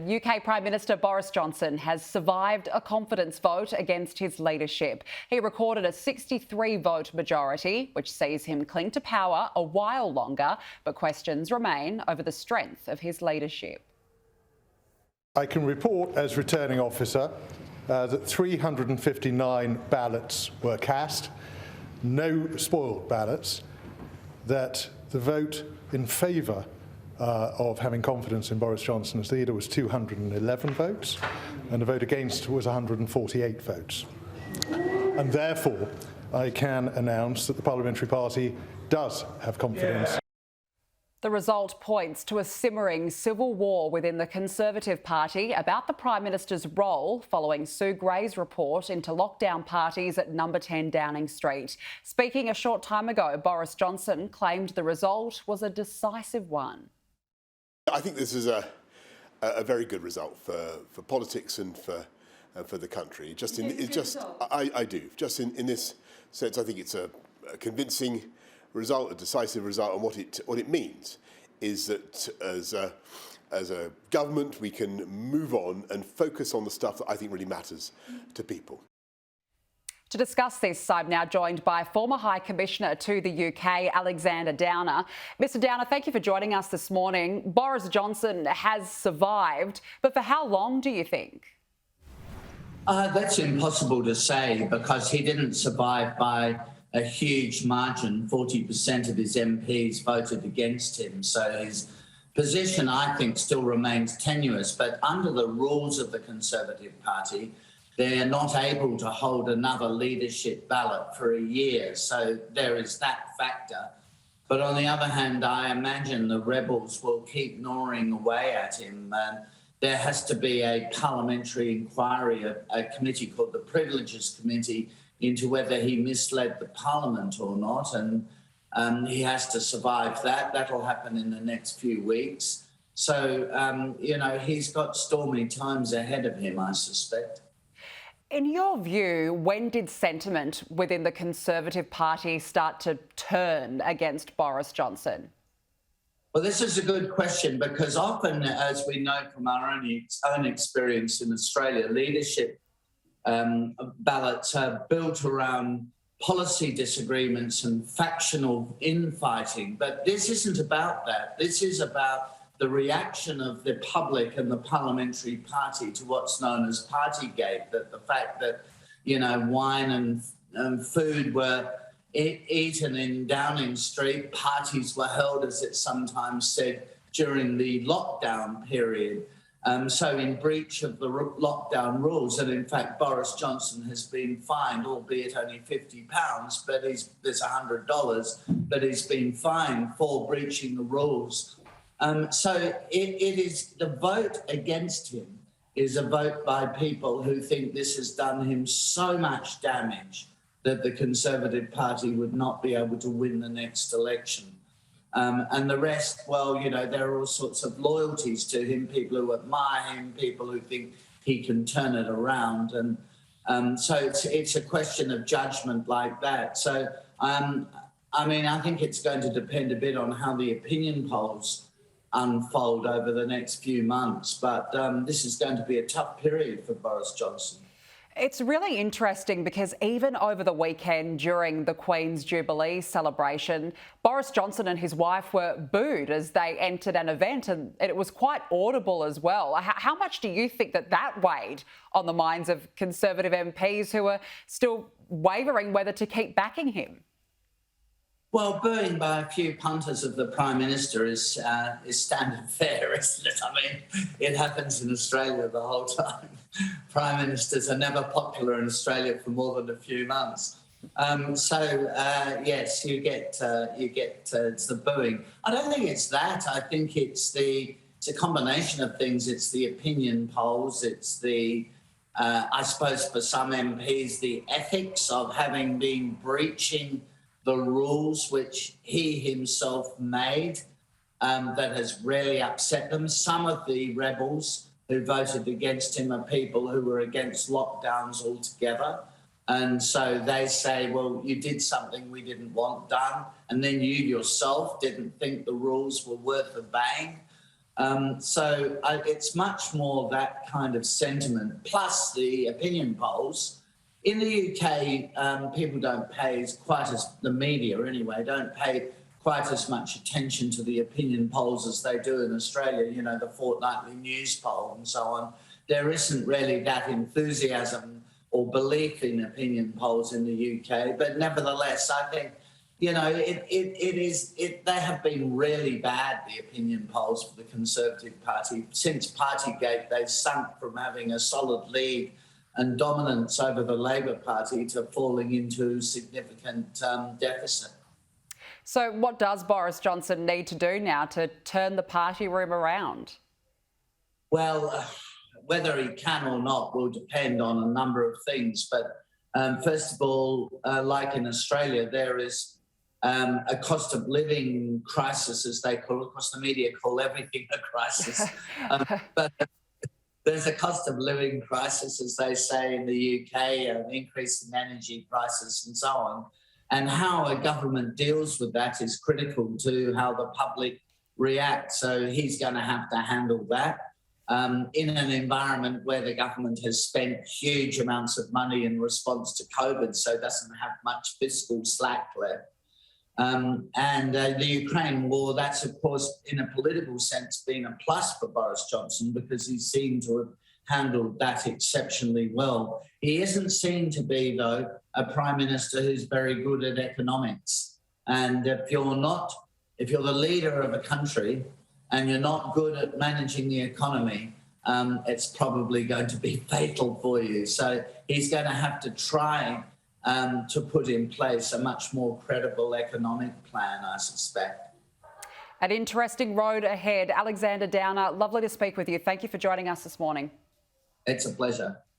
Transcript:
UK Prime Minister Boris Johnson has survived a confidence vote against his leadership. He recorded a 63-vote majority, which sees him cling to power a while longer, but questions remain over the strength of his leadership. I can report as returning officer that 359 ballots were cast, no spoiled ballots, that the vote in favour of having confidence in Boris Johnson as leader was 211 votes, and the vote against was 148 votes. And therefore, I can announce that the Parliamentary Party does have confidence. The result points to a simmering civil war within the Conservative Party about the Prime Minister's role following Sue Gray's report into lockdown parties at number 10 Downing Street. Speaking a short time ago, Boris Johnson claimed the result was a decisive one. I think this is a very good result for politics and for the country. I do. Just in this sense, I think it's a convincing result, a decisive result, and what it means is that as a government we can move on and focus on the stuff that I think really matters to people. To discuss this, I'm now joined by former High Commissioner to the UK, Alexander Downer. Mr Downer, thank you for joining us this morning. Boris Johnson has survived, but for how long do you think? That's impossible to say because he didn't survive by a huge margin. 40% of his MPs voted against him. So his position, I think, still remains tenuous. But under the rules of the Conservative Party, they're not able to hold another leadership ballot for a year. So there is that factor. But on the other hand, I imagine the rebels will keep gnawing away at him. There has to be a parliamentary inquiry, a committee called the Privileges Committee, into whether he misled the Parliament or not. And he has to survive that. That'll happen in the next few weeks. So, he's got stormy times ahead of him, I suspect. In your view, when did sentiment within the Conservative Party start to turn against Boris Johnson? Well, this is a good question because often, as we know from our own experience in Australia, leadership ballots are built around policy disagreements and factional infighting. But this isn't about that. This is about the reaction of the public and the parliamentary party to what's known as Partygate, that the fact that, wine and food were eaten in Downing Street, parties were held, as it's sometimes said, during the lockdown period. So in breach of the lockdown rules, and in fact, Boris Johnson has been fined, albeit only £50, but there's $100, but he's been fined for breaching the rules. So it is the vote against him is a vote by people who think this has done him so much damage that the Conservative Party would not be able to win the next election. And the rest, well, there are all sorts of loyalties to him, people who admire him, people who think he can turn it around. And so it's a question of judgment like that. So, I think it's going to depend a bit on how the opinion polls unfold over the next few months. But this is going to be a tough period for Boris Johnson. It's really interesting because even over the weekend during the Queen's Jubilee celebration, Boris Johnson and his wife were booed as they entered an event, and it was quite audible as well. How much do you think that weighed on the minds of Conservative MPs who are still wavering whether to keep backing him? Well, booing by a few punters of the Prime Minister is standard fare, isn't it? I mean, it happens in Australia the whole time. Prime Ministers are never popular in Australia for more than a few months. Yes, you get it's the booing. I don't think it's that. I think it's a combination of things. It's the opinion polls. It's I suppose for some MPs, the ethics of having been breaching the rules which he himself made, that has really upset them. Some of the rebels who voted against him are people who were against lockdowns altogether. And so they say, well, you did something we didn't want done, and then you yourself didn't think the rules were worth obeying. It's much more that kind of sentiment, plus the opinion polls. In the UK, people don't pay the media anyway, don't pay quite as much attention to the opinion polls as they do in Australia, you know, the fortnightly news poll and so on. There isn't really that enthusiasm or belief in opinion polls in the UK, but nevertheless, I think, you know, they have been really bad, the opinion polls for the Conservative Party. Since Partygate, they've sunk from having a solid lead and dominance over the Labor Party to falling into significant deficit. So what does Boris Johnson need to do now to turn the party room around? Well, whether he can or not will depend on a number of things. But first of all, like in Australia, there is a cost of living crisis, as they call it. Of course, the media call everything a crisis. But there's a cost of living crisis, as they say in the UK, an increase in energy prices and so on. And how a government deals with that is critical to how the public react. So he's going to have to handle that in an environment where the government has spent huge amounts of money in response to COVID, so doesn't have much fiscal slack left. The Ukraine war, that's of course, in a political sense, been a plus for Boris Johnson because he seemed to have handled that exceptionally well. He isn't seen to be, though, a prime minister who's very good at economics. And if you're the leader of a country and you're not good at managing the economy, it's probably going to be fatal for you. So he's going to have to try to put in place a much more credible economic plan, I suspect. An interesting road ahead. Alexander Downer, lovely to speak with you. Thank you for joining us this morning. It's a pleasure.